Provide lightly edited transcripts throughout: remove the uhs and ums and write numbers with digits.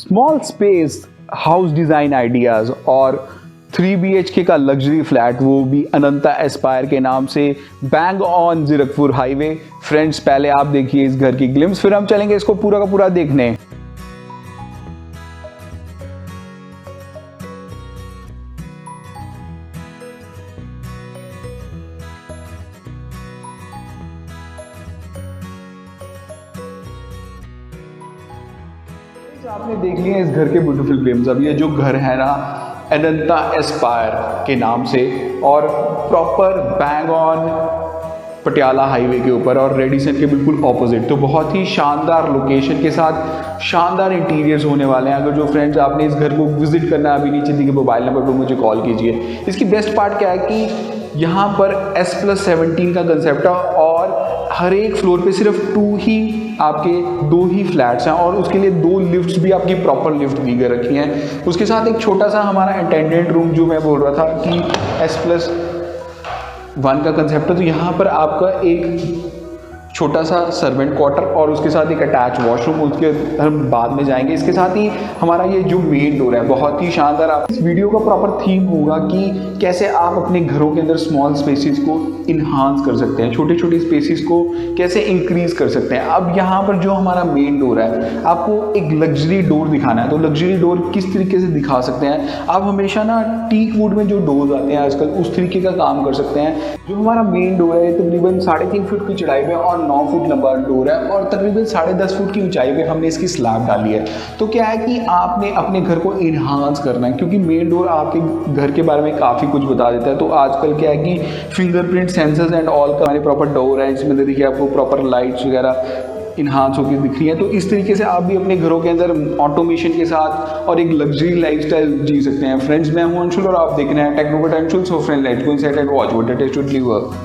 Small space house design ideas और 3 BHK का luxury flat, वो भी अनंता एस्पायर के नाम से, bang on Zirakpur highway. Friends, पहले आप देखिए इस घर की ग्लिम्स, फिर हम चलेंगे इसको पूरा का पूरा देखने। आपने देख लिया इस घर के ब्यूटीफुल ग्लिम्स। अब ये जो घर है ना अनंता एस्पायर के नाम से और proper bang on Patiala highway के ऊपर और रेडिसन के बिल्कुल ऑपोजिट, तो बहुत ही शानदार लोकेशन के साथ शानदार इंटीरियर्स होने वाले हैं। अगर जो फ्रेंड्स आपने इस घर को विजिट करना है, अभी नीचे दिए गए मोबाइल नंबर पर मुझे कॉल कीजिए। इसकी बेस्ट पार्ट क्या है कि यहाँ पर S+17 का कंसेप्ट है और हर एक फ्लोर पे सिर्फ 2 ही फ्लैट्स हैं और उसके लिए 2 लिफ्ट्स भी आपकी प्रॉपर लिफ्ट दी गई रखी हैं। उसके साथ एक छोटा सा हमारा अटेंडेंट रूम, जो मैं बोल रहा था कि S+1 का कंसेप्ट है, तो यहाँ पर आपका एक छोटा सा सर्वेंट क्वार्टर और उसके साथ एक अटैच वॉशरूम, उसके हम बाद में जाएंगे। इसके साथ ही हमारा ये जो मेन डोर है बहुत ही शानदार। आप इस वीडियो का प्रॉपर थीम होगा कि कैसे आप अपने घरों के अंदर स्मॉल स्पेसेस को इन्हांस कर सकते हैं, छोटे छोटे स्पेसेस को कैसे इंक्रीज कर सकते हैं। अब यहाँ पर जो हमारा मेन डोर है, आपको एक लग्जरी डोर दिखाना है, तो लग्जरी डोर किस तरीके से दिखा सकते हैं आप? हमेशा ना टीक वुड में जो डोर्स आते हैं आजकल, उस तरीके का काम कर सकते हैं। जो हमारा मेन डोर है तकरीबन 3.5 फुट की चौड़ाई में और 9 फुट लंबा डोर है और तकरीबन 10.5 फुट की ऊंचाई पे हमने इसकी स्लैब डाली है। तो क्या है कि आपने अपने घर को इन्हांस करना है, क्योंकि मेन डोर आपके घर के बारे में काफ़ी कुछ बता देता है। तो आजकल क्या है कि फिंगरप्रिंट सेंसर्स एंड ऑल का हमारे प्रॉपर डोर है, इसमें देखिए आपको प्रॉपर लाइट्स वगैरह इन्हांस होकर दिख रही है। तो इस तरीके से आप भी अपने घरों के अंदर ऑटोमेशन के साथ और एक लग्जरी लाइफस्टाइल जी सकते हैं। फ्रेंड्स, मैं हूं अंशुल और आप देख रहे हैं techno potential. So friend, let's go inside and watch what it is totally work.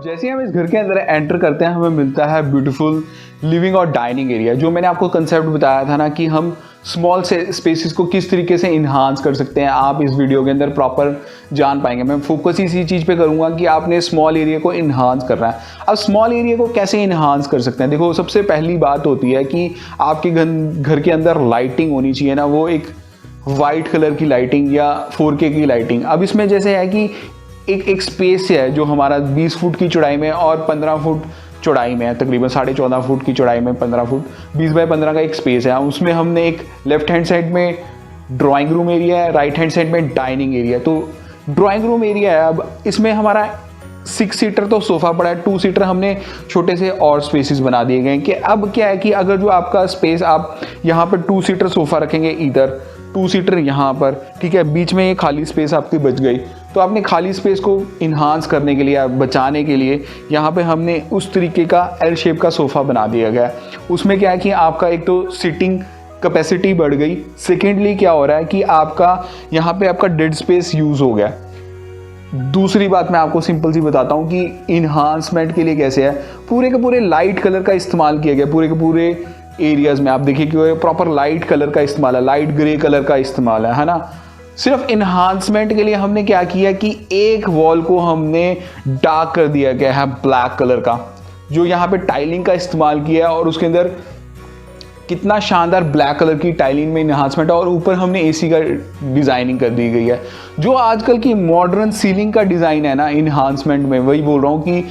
जैसे ही हम इस घर के अंदर एंटर करते हैं, हमें मिलता है ब्यूटीफुल लिविंग और डाइनिंग एरिया। जो मैंने आपको कंसेप्ट बताया था ना कि हम स्मॉल से स्पेसेस को किस तरीके से इन्हांस कर सकते हैं, आप इस वीडियो के अंदर प्रॉपर जान पाएंगे। मैं फोकस इसी चीज़ पे करूंगा कि आपने स्मॉल एरिया को इन्हांस करना है। अब स्मॉल एरिया को कैसे इन्हांस कर सकते हैं? देखो, सबसे पहली बात होती है कि आपके घर के अंदर लाइटिंग होनी चाहिए ना, वो एक वाइट कलर की लाइटिंग या 4K की लाइटिंग। अब इसमें जैसे है कि एक स्पेस है जो हमारा 20 फुट की चौड़ाई में और 15 फुट चौड़ाई में है, तकरीबन 14.5 फुट की चौड़ाई में 15 फुट, 20 बाय 15 का एक स्पेस है। उसमें हमने एक लेफ्ट हैंड साइड में ड्राइंग रूम एरिया है, राइट हैंड साइड में डाइनिंग एरिया। तो ड्राइंग रूम एरिया है, अब इसमें हमारा 6 सीटर तो सोफ़ा पड़ा है, 2 सीटर हमने छोटे से और स्पेसेस बना दिए गए हैं। कि अब क्या है कि अगर जो आपका स्पेस, आप यहाँ पर 2 सीटर सोफ़ा रखेंगे, इधर 2 सीटर यहाँ पर, ठीक है, बीच में ये खाली स्पेस आपकी बच गई। तो आपने खाली स्पेस को इन्हांस करने के लिए, बचाने के लिए यहाँ पे हमने उस तरीके का L शेप का सोफ़ा बना दिया गया है। उसमें क्या है कि आपका एक तो सिटिंग कैपेसिटी बढ़ गई, सेकेंडली क्या हो रहा है कि आपका यहाँ पे आपका डेड स्पेस यूज़ हो गया। दूसरी बात मैं आपको सिंपल सी बताता हूँ कि इन्हांसमेंट के लिए कैसे है, पूरे के पूरे लाइट कलर का इस्तेमाल किया गया। पूरे के पूरे एरियाज़ में आप देखिए कि प्रॉपर लाइट कलर का इस्तेमाल है, लाइट ग्रे कलर का इस्तेमाल है ना। सिर्फ इन्हांसमेंट के लिए हमने क्या किया कि एक वॉल को हमने डार्क कर दिया गया है ब्लैक कलर का, जो यहाँ पे टाइलिंग का इस्तेमाल किया है और उसके अंदर कितना शानदार ब्लैक कलर की टाइलिंग में इन्हांसमेंट है और ऊपर हमने AC का डिज़ाइनिंग कर दी गई है। जो आजकल की मॉडर्न सीलिंग का डिज़ाइन है ना इन्हांसमेंट में, वही बोल रहा हूँ कि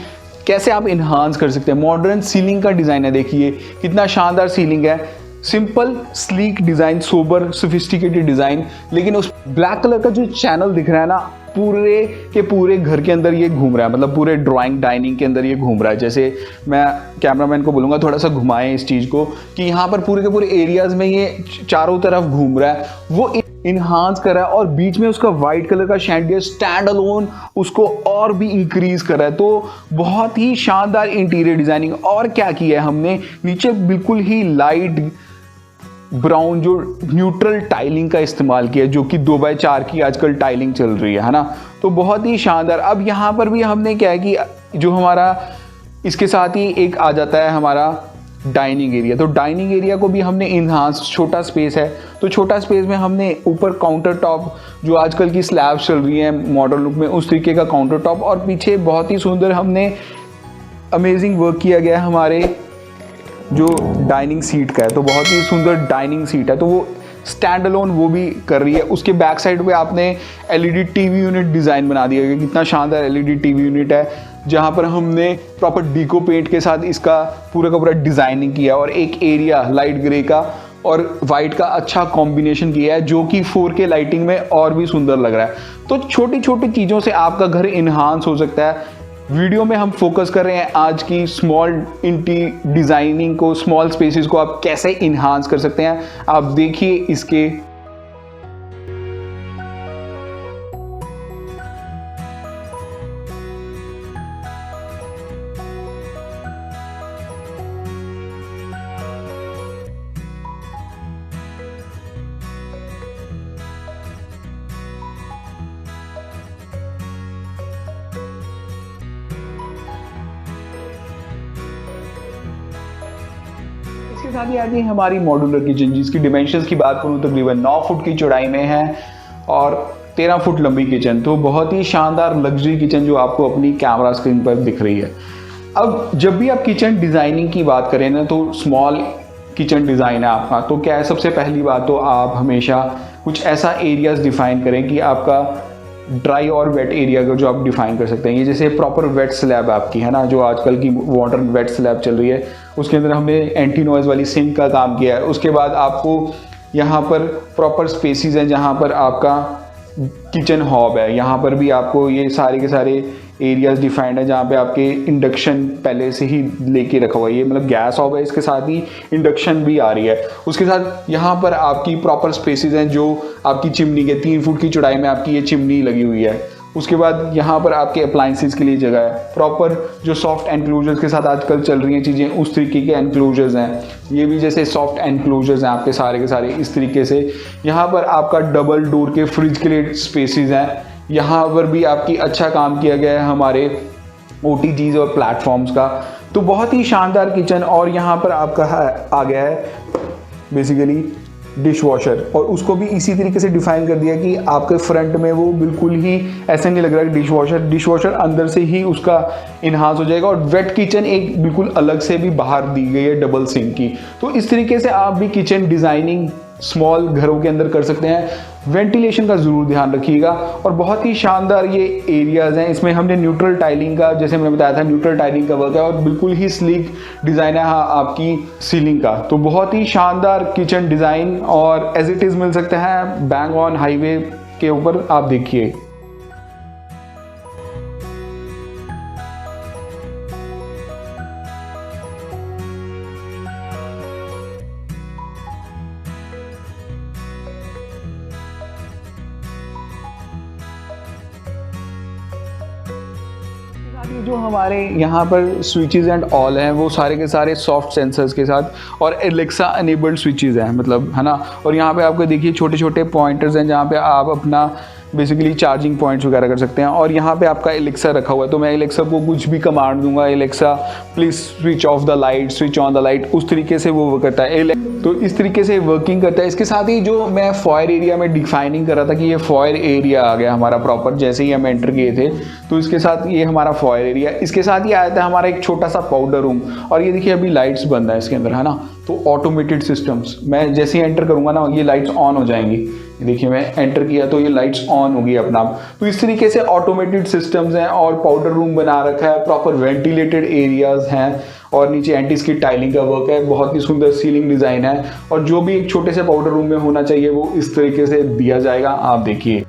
कैसे आप इन्हांस कर सकते हैं। मॉडर्न सीलिंग का डिज़ाइन है, देखिए कितना शानदार सीलिंग है, simple sleek design, sober sophisticated design. लेकिन उस ब्लैक कलर का जो चैनल दिख रहा है ना, पूरे के पूरे घर के अंदर ये घूम रहा है, मतलब पूरे ड्राइंग डाइनिंग के अंदर ये घूम रहा है। जैसे मैं कैमरामैन को बोलूँगा थोड़ा सा घुमाएं इस चीज़ को, कि यहाँ पर पूरे के पूरे एरियाज़ में ये चारों तरफ घूम रहा है, वो इन्हांस कर रहा है और बीच में उसका वाइट कलर का शैंडियर स्टैंड अलोन उसको और भी इंक्रीज कर रहा है। तो बहुत ही शानदार इंटीरियर डिज़ाइनिंग। और क्या किया है हमने, नीचे बिल्कुल ही लाइट ब्राउन जो न्यूट्रल टाइलिंग का इस्तेमाल किया, जो कि 2x4 की आजकल टाइलिंग चल रही है ना। तो बहुत ही शानदार। अब यहाँ पर भी हमने क्या है कि जो हमारा इसके साथ ही एक आ जाता है हमारा डाइनिंग एरिया। तो डाइनिंग एरिया को भी हमने इन्हांस, छोटा स्पेस है तो छोटा स्पेस में हमने ऊपर काउंटर टॉप, जो आजकल की स्लैब चल रही है मॉडर्न लुक में, उस तरीके का काउंटर टॉप, और पीछे बहुत ही सुंदर हमने अमेजिंग वर्क किया गया है हमारे जो डाइनिंग सीट का है। तो बहुत ही सुंदर डाइनिंग सीट है, तो वो स्टैंड अलोन वो भी कर रही है। उसके बैक साइड पे आपने एलईडी टीवी यूनिट डिज़ाइन बना दिया है। कितना शानदार एलईडी टीवी यूनिट है, जहाँ पर हमने प्रॉपर डीको पेंट के साथ इसका पूरा का पूरा डिज़ाइनिंग किया और एक एरिया लाइट ग्रे का और वाइट का अच्छा कॉम्बिनेशन किया है, जो कि 4K लाइटिंग में और भी सुंदर लग रहा है। तो छोटी छोटी चीज़ों से आपका घर इन्हांस हो सकता है। वीडियो में हम फोकस कर रहे हैं आज की स्मॉल इंटी डिज़ाइनिंग को, स्मॉल स्पेसेस को आप कैसे इन्हांस कर सकते हैं। आप देखिए इसके इसके साथ ही आती है हमारी मॉड्यूलर किचन, जिसकी डिमेंशंस की बात करूँ तकरीबन 9 फुट की चौड़ाई में है और 13 फुट लंबी किचन। तो बहुत ही शानदार लग्जरी किचन जो आपको अपनी कैमरा स्क्रीन पर दिख रही है। अब जब भी आप किचन डिज़ाइनिंग की बात करें ना, तो स्मॉल किचन डिज़ाइन है आपका, तो क्या है, सबसे पहली बात तो आप हमेशा कुछ ऐसा एरियाज डिफ़ाइन करें कि आपका ड्राई और वेट एरिया का जो आप डिफाइन कर सकते हैं। ये जैसे प्रॉपर वेट स्लैब आपकी है ना, जो आजकल की मॉडर्न वेट स्लैब चल रही है, उसके अंदर हमने एंटी नॉइज़ वाली सिंक का काम किया है। उसके बाद आपको यहाँ पर प्रॉपर स्पेसिस हैं जहाँ पर आपका किचन हॉब है, यहाँ पर भी आपको ये सारे के सारे एरियाज डिफाइंड है, जहाँ पे आपके इंडक्शन पहले से ही लेके रखा हुआ है। ये मतलब गैस हॉब है, इसके साथ ही इंडक्शन भी आ रही है। उसके साथ यहाँ पर आपकी प्रॉपर स्पेसिस हैं, जो आपकी चिमनी के 3 फुट की चौड़ाई में आपकी ये चिमनी लगी हुई है। उसके बाद यहाँ पर आपके अप्लाइंसेस के लिए जगह है, प्रॉपर जो सॉफ्ट एनक्लोजर्स के साथ आजकल चल रही हैं चीज़ें, उस तरीके के एनक्लोजर्स हैं। ये भी जैसे सॉफ्ट एनक्लोजर्स हैं आपके सारे के सारे इस तरीके से। यहाँ पर आपका डबल डोर के फ्रिज के लिए स्पेसिस हैं। यहाँ पर भी आपकी अच्छा काम किया गया है हमारे OTGs और प्लेटफॉर्म्स का। तो बहुत ही शानदार किचन। और यहाँ पर आपका आ गया है बेसिकली डिश वॉशर, और उसको भी इसी तरीके से डिफाइन कर दिया कि आपके फ्रंट में वो बिल्कुल ही ऐसा नहीं लग रहा कि डिश वॉशर अंदर से ही उसका इन्हांस हो जाएगा। और वेट किचन एक बिल्कुल अलग से भी बाहर दी गई है डबल सिंक की। तो इस तरीके से आप भी किचन डिज़ाइनिंग स्मॉल घरों के अंदर कर सकते हैं। वेंटिलेशन का ज़रूर ध्यान रखिएगा। और बहुत ही शानदार ये एरियाज़ हैं, इसमें हमने न्यूट्रल टाइलिंग का, जैसे मैंने बताया था, न्यूट्रल टाइलिंग का वर्क है और बिल्कुल ही स्लीक डिज़ाइन है आपकी सीलिंग का। तो बहुत ही शानदार किचन डिज़ाइन और एज इट इज़ मिल सकते हैं बैंग ऑन हाईवे के ऊपर। आप देखिए जो हमारे यहाँ पर स्विचेस एंड ऑल हैं, वो सारे के सारे सॉफ्ट सेंसर्स के साथ और एलेक्सा अनेबल्ड स्विचेस हैं, मतलब है ना। और यहाँ पे आपको देखिए छोटे छोटे पॉइंटर्स हैं, जहाँ पे आप अपना बेसिकली चार्जिंग पॉइंट्स वगैरह कर सकते हैं। और यहाँ पे आपका एलेक्सा रखा हुआ है, तो मैं एलेक्सा को कुछ भी कमांड दूंगा, Alexa please switch off the light, switch on the light, उस तरीके से वो करता है। तो इस तरीके से वर्किंग करता है। इसके साथ ही जो मैं फॉयर एरिया में डिफाइनिंग कर रहा था कि ये फॉयर एरिया आ गया हमारा प्रॉपर, जैसे ही हम एंटर किए थे तो इसके साथ ये हमारा फॉयर एरिया। इसके साथ ही आया था हमारा एक छोटा सा पाउडर रूम। और ये देखिए अभी लाइट्स बंद है इसके अंदर, है ना। तो ऑटोमेटेड सिस्टम्स, मैं जैसे ही एंटर करूँगा ना, ये लाइट्स ऑन हो जाएंगी। देखिए मैं एंटर किया तो ये लाइट्स ऑन होगी अपना आप। तो इस तरीके से ऑटोमेटेड सिस्टम्स हैं और पाउडर रूम बना रखा है, प्रॉपर वेंटिलेटेड एरियाज हैं और नीचे एंटी स्किड टाइलिंग का वर्क है। बहुत ही सुंदर सीलिंग डिज़ाइन है और जो भी एक छोटे से पाउडर रूम में होना चाहिए वो इस तरीके से दिया जाएगा। आप देखिए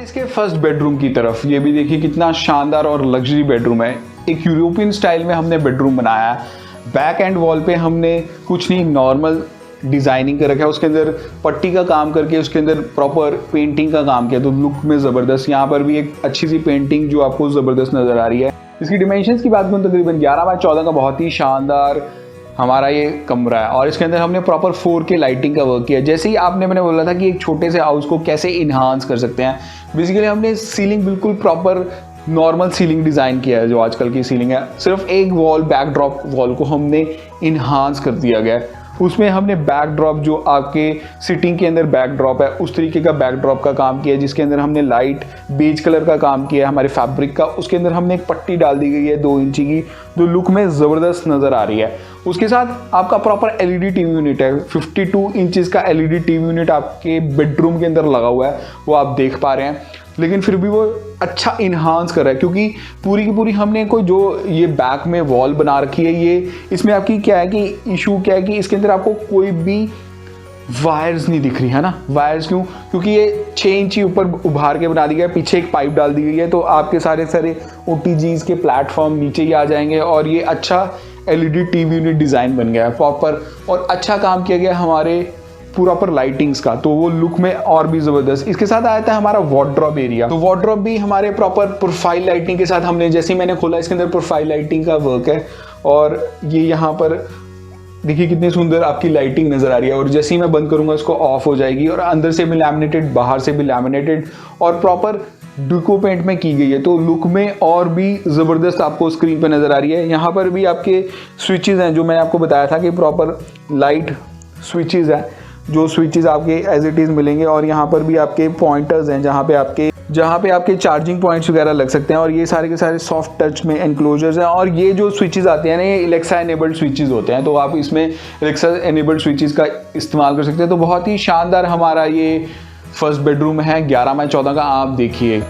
इसके फर्स्ट बेडरूम की तरफ। ये भी देखिए कितना शानदार और लग्जरी बेडरूम है। एक यूरोपियन स्टाइल में हमने बेडरूम बनाया है। बैक एंड वॉल पे हमने कुछ नहीं नॉर्मल डिज़ाइनिंग कर रखा है, उसके अंदर पट्टी का काम करके उसके अंदर प्रॉपर पेंटिंग का काम किया, तो लुक में ज़बरदस्त। यहाँ पर भी एक अच्छी सी पेंटिंग जो आपको ज़बरदस्त नज़र आ रही है। इसकी डिमेंशंस की बात करूँ तकरीबन 11 बाय 14 का बहुत ही शानदार हमारा ये कमरा है और इसके अंदर हमने प्रॉपर 4K लाइटिंग का वर्क किया। जैसे ही मैंने बोला था कि एक छोटे से हाउस को कैसे इन्हांस कर सकते हैं, बेसिकली हमने सीलिंग बिल्कुल प्रॉपर नॉर्मल सीलिंग डिज़ाइन किया है। जो आजकल की सीलिंग है, सिर्फ एक वॉल बैकड्रॉप वॉल को हमने इन्हांस कर दिया गया है। उसमें हमने बैकड्रॉप जो आपके सिटिंग के अंदर बैकड्रॉप है उस तरीके का बैकड्रॉप का काम किया है, जिसके अंदर हमने लाइट बेज कलर का काम किया है हमारे फैब्रिक का। उसके अंदर हमने एक पट्टी डाल दी गई है 2 इंची की, जो लुक में ज़बरदस्त नज़र आ रही है। उसके साथ आपका प्रॉपर एलईडी टीवी यूनिट है, 52 इंचज़ का एलईडी टीवी यूनिट आपके बेडरूम के अंदर लगा हुआ है, वो आप देख पा रहे हैं। लेकिन फिर भी वो अच्छा इन्हांस कर रहा है, क्योंकि पूरी की पूरी हमने कोई जो ये बैक में वॉल बना रखी है, ये इसमें आपकी क्या है कि इशू क्या है कि इसके अंदर आपको कोई भी वायर्स नहीं दिख रही है ना। वायर्स क्यों? क्योंकि ये 6 इंची ऊपर उभार के बना दी गया है, पीछे एक पाइप डाल दी गई है, तो आपके सारे OTGs के प्लेटफॉर्म नीचे ही आ जाएंगे और ये अच्छा एलईडी टीवी यूनिट डिज़ाइन बन गया है प्रॉपर। और अच्छा काम किया गया हमारे पूरा पर लाइटिंग्स का, तो वो लुक में और भी ज़बरदस्त। इसके साथ आया था हमारा वार्डरोब एरिया, तो वार्डरोब भी हमारे प्रॉपर प्रोफाइल लाइटिंग के साथ हमने, जैसे ही मैंने खोला इसके अंदर प्रोफाइल लाइटिंग का वर्क है। और ये यहाँ पर देखिए कितनी सुंदर आपकी लाइटिंग नज़र आ रही है, और जैसे ही मैं बंद करूँगा इसको ऑफ हो जाएगी। और अंदर से भी लैमिनेटेड, बाहर से भी लैमिनेटेड और प्रॉपर डुको पेंट में की गई है, तो लुक में और भी ज़बरदस्त आपको स्क्रीन पे नज़र आ रही है। यहाँ पर भी आपके स्विचेस हैं, जो मैंने आपको बताया था कि प्रॉपर लाइट स्विचेस हैं, जो स्विचेस आपके एज इट इज़ मिलेंगे। और यहाँ पर भी आपके पॉइंटर्स हैं जहाँ पे आपके चार्जिंग पॉइंट्स वगैरह लग सकते हैं। और ये सारे के सारे सॉफ्ट टच में एनक्लोजर्स हैं। और ये जो स्विचेस आते हैं ना, ये एलेक्सा एनेबल्ड स्विचेस होते हैं, तो आप इसमें एलेक्सा एनेबल्ड स्विचेस का इस्तेमाल कर सकते हैं। तो बहुत ही शानदार हमारा ये फर्स्ट बेडरूम है 11x14 का, आप देखिए।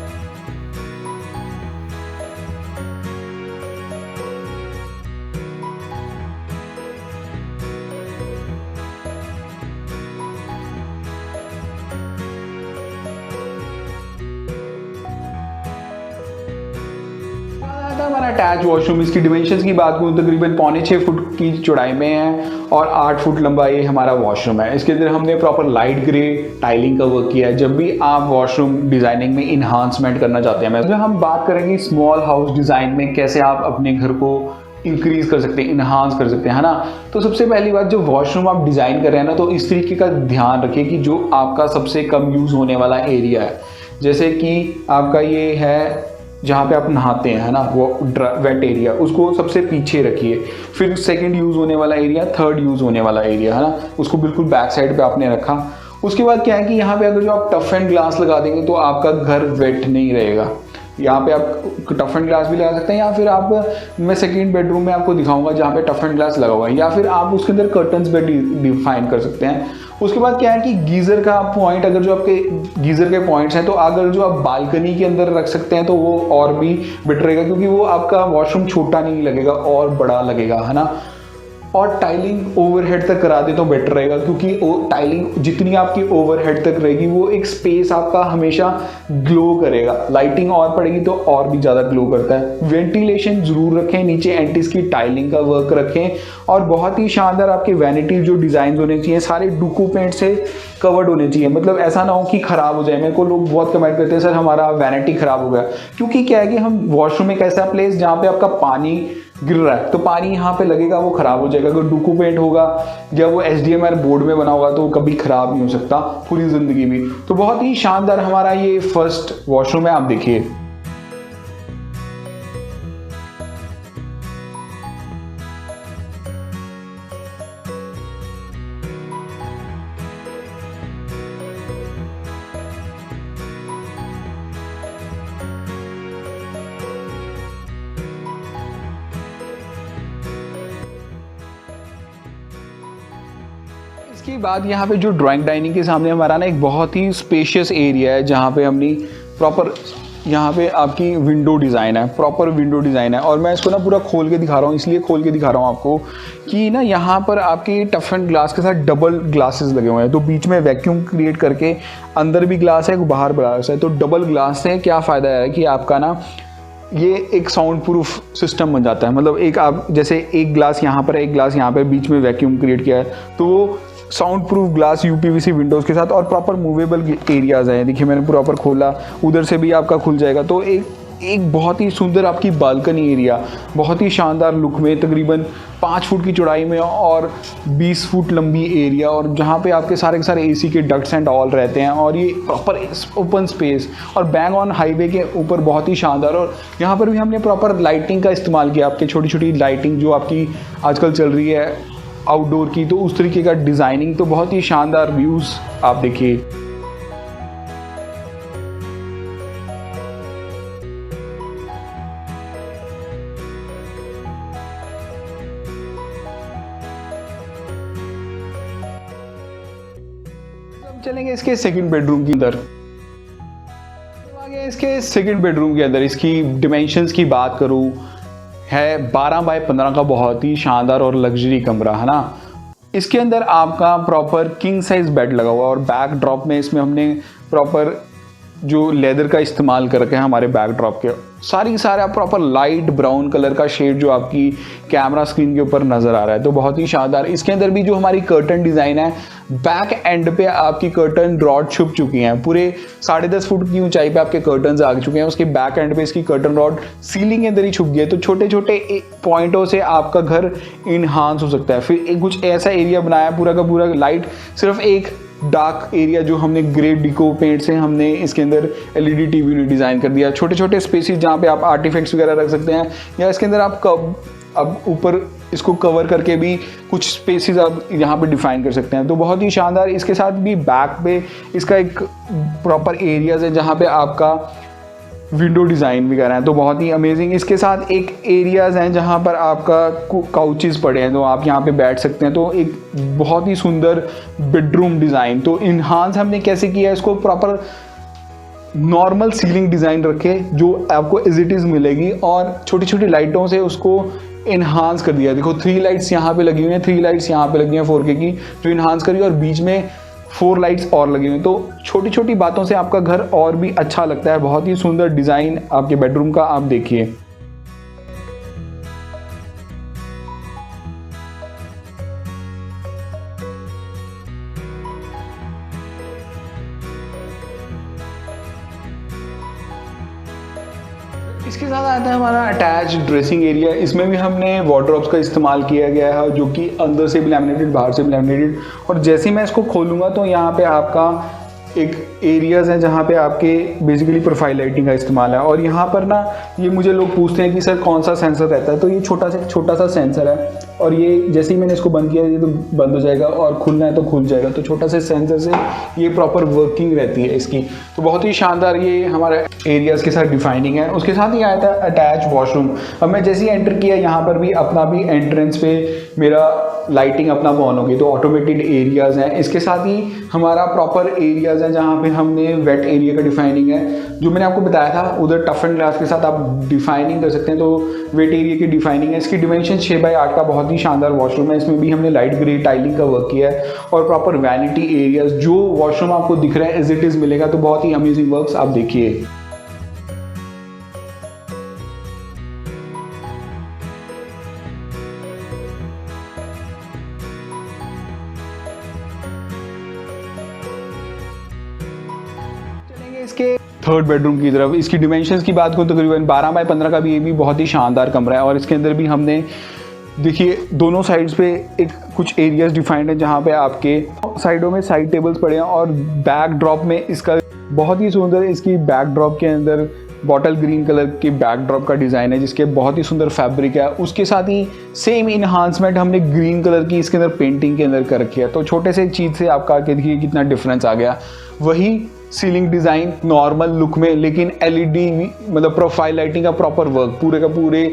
हमारा अटैच वॉशरूम, इसकी डिमेंशंस की बात करूँ तकरीबन 5.25 फुट की चौड़ाई में है और 8 फुट लंबा ये हमारा वॉशरूम है। इसके अंदर हमने प्रॉपर लाइट ग्रे टाइलिंग का वर्क किया है। जब भी आप वॉशरूम डिज़ाइनिंग में इन्हांसमेंट करना चाहते हैं, जब हम बात करेंगे स्मॉल हाउस डिज़ाइन में कैसे आप अपने घर को इंक्रीज कर सकते हैं, इन्हांस कर सकते हैं, है ना। तो सबसे पहली बात, जो वॉशरूम आप डिज़ाइन कर रहे हैं ना, तो इस तरीके का ध्यान रखिए कि जो आपका सबसे कम यूज़ होने वाला एरिया है, जैसे कि आपका ये है जहाँ पे आप नहाते हैं, है ना, वो वेट एरिया, उसको सबसे पीछे रखिए। फिर सेकंड यूज़ होने वाला एरिया, थर्ड यूज़ होने वाला एरिया, है ना, उसको बिल्कुल बैक साइड पे आपने रखा। उसके बाद क्या है कि यहाँ पे अगर जो आप टफ एंड ग्लास लगा देंगे तो आपका घर वेट नहीं रहेगा। यहाँ पे आप टफ एंड ग्लास भी लगा सकते हैं, या फिर आप, मैं सेकंड बेडरूम में आपको दिखाऊंगा जहाँ पे टफ एंड ग्लास लगा हुआ है, या फिर आप उसके अंदर कर्टन्स भी डिफाइन कर सकते हैं। उसके बाद क्या है कि गीज़र का पॉइंट, अगर जो आपके गीज़र के पॉइंट्स हैं, तो अगर जो आप बालकनी के अंदर रख सकते हैं तो वो और भी बेटर रहेगा, क्योंकि वो आपका वॉशरूम छोटा नहीं लगेगा और बड़ा लगेगा, है ना। और टाइलिंग ओवरहेड तक करा दे तो बेटर रहेगा, क्योंकि टाइलिंग जितनी आपकी ओवरहेड तक रहेगी वो एक स्पेस आपका हमेशा ग्लो करेगा। लाइटिंग और पड़ेगी तो और भी ज़्यादा ग्लो करता है। वेंटिलेशन ज़रूर रखें, नीचे एंटीस की टाइलिंग का वर्क रखें, और बहुत ही शानदार आपके वैनिटी जो डिज़ाइन होने चाहिए सारे डुको पेंट से कवर्ड होने चाहिए। मतलब ऐसा ना हो कि ख़राब हो जाए। मेरे को लोग बहुत कमेंट करते हैं, सर हमारा वैनिटी ख़राब हो गया, क्योंकि क्या है कि हम वॉशरूम एक ऐसा प्लेस जहाँ पे आपका पानी गिर रहा है, तो पानी यहाँ पे लगेगा, वो ख़राब हो जाएगा। अगर डुको पेंट होगा या वो HDMI बोर्ड में बना होगा तो वो कभी ख़राब नहीं हो सकता पूरी ज़िंदगी में। तो बहुत ही शानदार हमारा ये फर्स्ट वॉशरूम है, आप देखिए। इसके बाद यहाँ पे जो ड्राइंग डाइनिंग के सामने हमारा ना एक बहुत ही स्पेशियस एरिया है, जहाँ पे हमने प्रॉपर, यहाँ पे आपकी विंडो डिज़ाइन है, प्रॉपर विंडो डिज़ाइन है। और मैं इसको ना पूरा खोल के दिखा रहा हूँ, इसलिए खोल के दिखा रहा हूँ आपको कि ना यहाँ पर आपके टफ एंड ग्लास के साथ डबल ग्लासेस लगे हुए हैं, तो बीच में वैक्यूम क्रिएट करके अंदर भी ग्लास है, बाहर ग्लास है। तो डबल ग्लास से क्या फ़ायदा है कि आपका ना ये एक साउंड प्रूफ सिस्टम बन जाता है। मतलब एक आप जैसे एक ग्लास यहाँ पर है, एक ग्लास यहाँ पर, बीच में वैक्यूम क्रिएट किया है, तो वो sound proof glass UPVC Windows के साथ, और प्रॉपर मूवेबल एरियाज़ हैं। देखिए मैंने प्रॉपर खोला, उधर से भी आपका खुल जाएगा। तो एक एक बहुत ही सुंदर आपकी बालकनी एरिया, बहुत ही शानदार लुक में, तकरीबन 5 फुट की चौड़ाई में और 20 फुट लंबी एरिया, और जहाँ पे आपके सारे के सारे एसी के डक्ट्स एंड ऑल रहते हैं, और ये प्रॉपर ओपन स्पेस और बैंग ऑन हाईवे के ऊपर बहुत ही शानदार। और यहाँ पर भी हमने प्रॉपर लाइटिंग का इस्तेमाल किया, आपके छोटी छोटी लाइटिंग जो आपकी आजकल चल रही है आउटडोर की, तो उस तरीके का डिज़ाइनिंग, तो बहुत ही शानदार व्यूज़ आप देखिए। चलेंगे इसके सेकंड बेडरूम के अंदर। आगे इसके सेकंड बेडरूम के अंदर इसकी डिमेंशंस की बात करूं, है 12 बाय 15 का बहुत ही शानदार और लग्जरी कमरा है ना। इसके अंदर आपका प्रॉपर किंग साइज बेड लगा हुआ, और बैक ड्रॉप में इसमें हमने प्रॉपर जो लेदर का इस्तेमाल कर रखे हैं हमारे बैक ड्रॉप के, सारा प्रॉपर लाइट ब्राउन कलर का शेड जो आपकी कैमरा स्क्रीन के ऊपर नज़र आ रहा है, तो बहुत ही शानदार। इसके अंदर भी जो हमारी कर्टन डिज़ाइन है, बैक एंड पे आपकी कर्टन रॉड छुप चुकी हैं, पूरे 10.5 फुट की ऊंचाई पे आपके कर्टन आ चुके हैं। उसके बैक एंड पे इसकी कर्टन रॉड सीलिंग के अंदर ही छुप गई है, तो छोटे छोटे पॉइंटों से आपका घर इन्हांस हो सकता है। फिर एक कुछ ऐसा एरिया बनाया पूरा का पूरा लाइट, सिर्फ एक डार्क एरिया जो हमने ग्रे डिको पेंट से हमने इसके अंदर एलईडी टीवी ने डिज़ाइन कर दिया। छोटे छोटे स्पेसेस जहाँ पे आप आर्टिफैक्ट्स वगैरह रख सकते हैं, या इसके अंदर आप अब ऊपर इसको कवर करके भी कुछ स्पेसेस आप यहाँ पे डिफाइन कर सकते हैं, तो बहुत ही शानदार। इसके साथ भी बैक पे इसका एक प्रॉपर एरियाज है जहाँ पे आपका विंडो डिज़ाइन वगैरह है, तो बहुत ही अमेजिंग। इसके साथ एक एरियाज़ हैं जहाँ पर आपका काउचेस पड़े हैं, तो आप यहाँ पे बैठ सकते हैं, तो एक बहुत ही सुंदर बेडरूम डिज़ाइन। तो इन्हांस हमने कैसे किया है, इसको प्रॉपर नॉर्मल सीलिंग डिज़ाइन रखे जो आपको एज इट इज़ मिलेगी, और छोटी छोटी लाइटों से उसको इन्हांस कर दिया। देखो 3 लाइट्स यहाँ पे लगी हुई हैं, 3 लाइट्स यहाँ पे लगी हैं 4K की, जो इन्हांस करी, और बीच में 4 लाइट्स और लगी हुई हैं, तो छोटी छोटी बातों से आपका घर और भी अच्छा लगता है। बहुत ही सुंदर डिज़ाइन आपके बेडरूम का, आप देखिए। इसके साथ आता है हमारा अटैच ड्रेसिंग एरिया। इसमें भी हमने वार्डरोब्स का इस्तेमाल किया गया है, जो कि अंदर से भी लैमिनेटेड, बाहर से भी लैमिनेटेड। और जैसे ही मैं इसको खोलूँगा तो यहाँ पे आपका एक एरियाज़ हैं जहाँ पे आपके बेसिकली प्रोफाइल लाइटिंग का इस्तेमाल है। और यहाँ पर ना ये मुझे लोग पूछते हैं कि सर कौन सा सेंसर रहता है, तो ये छोटा सा सेंसर है, और ये जैसे ही मैंने इसको बंद किया ये तो बंद हो जाएगा, और खुलना है तो खुल जाएगा, तो छोटा सा सेंसर से ये प्रॉपर वर्किंग रहती है इसकी। तो बहुत ही शानदार ये हमारा एरियाज़ के साथ डिफाइनिंग है। उसके साथ ही आया था अटैच वॉशरूम। अब मैं जैसे ही एंटर किया यहाँ पर भी अपना भी एंट्रेंस पे मेरा लाइटिंग अपना ऑन होगी, तो ऑटोमेटेड एरियाज़ हैं। इसके साथ ही हमारा प्रॉपर एरियाज़ हैं जहाँ पे हमने वेट एरिया का डिफाइनिंग है, जो मैंने आपको बताया था उधर टफ एंड ग्लास के साथ आप डिफाइनिंग कर सकते हैं, तो वेट एरिया की डिफाइनिंग है। इसकी डिमेंशन 6x8 का बहुत ही शानदार वॉशरूम है। इसमें भी हमने लाइट ग्रे टाइलिंग का वर्क किया है, और प्रॉपर वैनिटी एरियाज जो वॉशरूम आपको दिख रहा है एज इट इज़ मिलेगा, तो बहुत ही अमेजिंग वर्क्स आप देखिए। इसके थर्ड बेडरूम की तरफ, इसकी डिमेंशंस की बात करूँ तो तकरीबन 12 बाय 15 का भी ये भी बहुत ही शानदार कमरा है। और इसके अंदर भी हमने देखिए दोनों साइड्स पे एक कुछ एरियाज डिफाइंड है जहाँ पे आपके साइडों में साइड टेबल्स पड़े हैं, और बैक ड्रॉप में इसका बहुत ही सुंदर, इसकी बैक ड्रॉप के अंदर बॉटल ग्रीन कलर की बैक ड्रॉप का डिज़ाइन है जिसके बहुत ही सुंदर फैब्रिक है। उसके साथ ही सेम इन्हांसमेंट हमने ग्रीन कलर की इसके अंदर पेंटिंग के अंदर कर रखी है, तो छोटे से चीज़ से आपका देखिए कितना डिफरेंस आ गया। वही सीलिंग डिज़ाइन नॉर्मल लुक में, लेकिन एलईडी मतलब प्रोफाइल लाइटिंग का प्रॉपर वर्क, पूरे का पूरे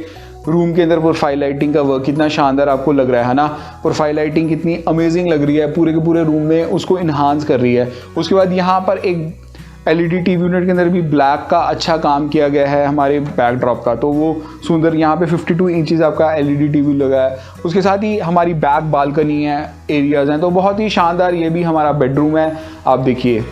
रूम के अंदर प्रोफाइल लाइटिंग का वर्क कितना शानदार आपको लग रहा है ना। प्रोफाइल लाइटिंग कितनी अमेजिंग लग रही है, पूरे के पूरे रूम में उसको इन्हांस कर रही है। उसके बाद यहाँ पर एक एलईडी टीवी यूनिट के अंदर भी ब्लैक का अच्छा काम किया गया है हमारे बैकड्रॉप का, तो वो सुंदर यहाँ पे 52 इंचेस आपका एलईडी टीवी लगा है। उसके साथ ही हमारी बैक बालकनी है, एरियाज़ हैं, तो बहुत ही शानदार ये भी हमारा बेडरूम है, आप देखिए।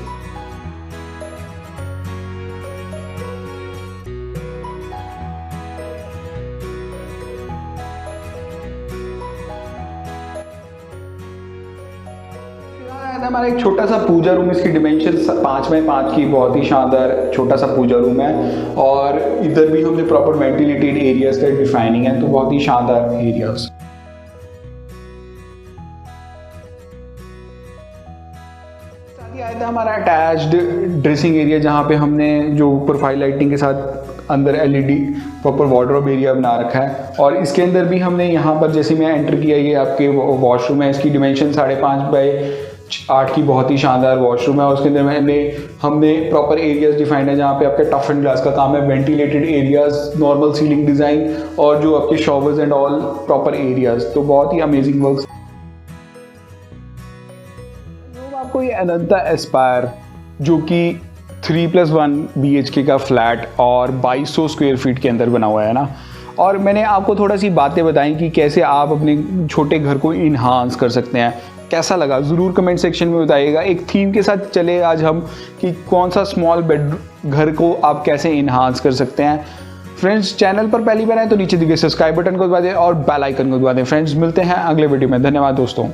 है हमारा एक छोटा सा पूजा रूम, इसकी डिमेंशन 5x5 की, बहुत ही शानदार छोटा सा पूजा रूम है। और इधर भी हमने प्रॉपर वेंटिलेटेड एरियाज का डिफाइनिंग है, तो बहुत ही शानदार एरियाज। आया था हमारा अटैच्ड ड्रेसिंग एरिया, जहाँ पे हमने जो प्रोफाइल लाइटिंग के साथ अंदर एलईडी प्रॉपर वार्डरोब एरिया बना रखा है। और इसके अंदर भी हमने यहाँ पर जैसे मैं एंटर किया, ये आपके वॉशरूम है, इसकी डिमेंशन 5.5x8 की बहुत ही शानदार वॉशरूम है। और उसके अंदर हमने प्रॉपर एरियाज डिफाइंड है, जहाँ पे आपके टफ एंड ग्लास का काम है, ventilated areas, normal ceiling design और जो आपके showers and all proper areas, तो बहुत ही अमेजिंग वर्क। आपको ये अनंता एस्पायर जो कि 3+1 BHK का फ्लैट और 2200 स्क्वायर फीट के अंदर बना हुआ है ना। और मैंने आपको थोड़ा सी बातें बताई कि कैसे आप अपने छोटे घर को इन्हांस कर सकते हैं। कैसा लगा ज़रूर कमेंट सेक्शन में बताइएगा। एक थीम के साथ चले आज हम कि कौन सा स्मॉल बेड घर को आप कैसे इन्हांस कर सकते हैं। फ्रेंड्स, चैनल पर पहली बार आए तो नीचे दिए सब्सक्राइब बटन को दबा दें और बेल आइकन को दबा दें। फ्रेंड्स, मिलते हैं अगले वीडियो में। धन्यवाद दोस्तों।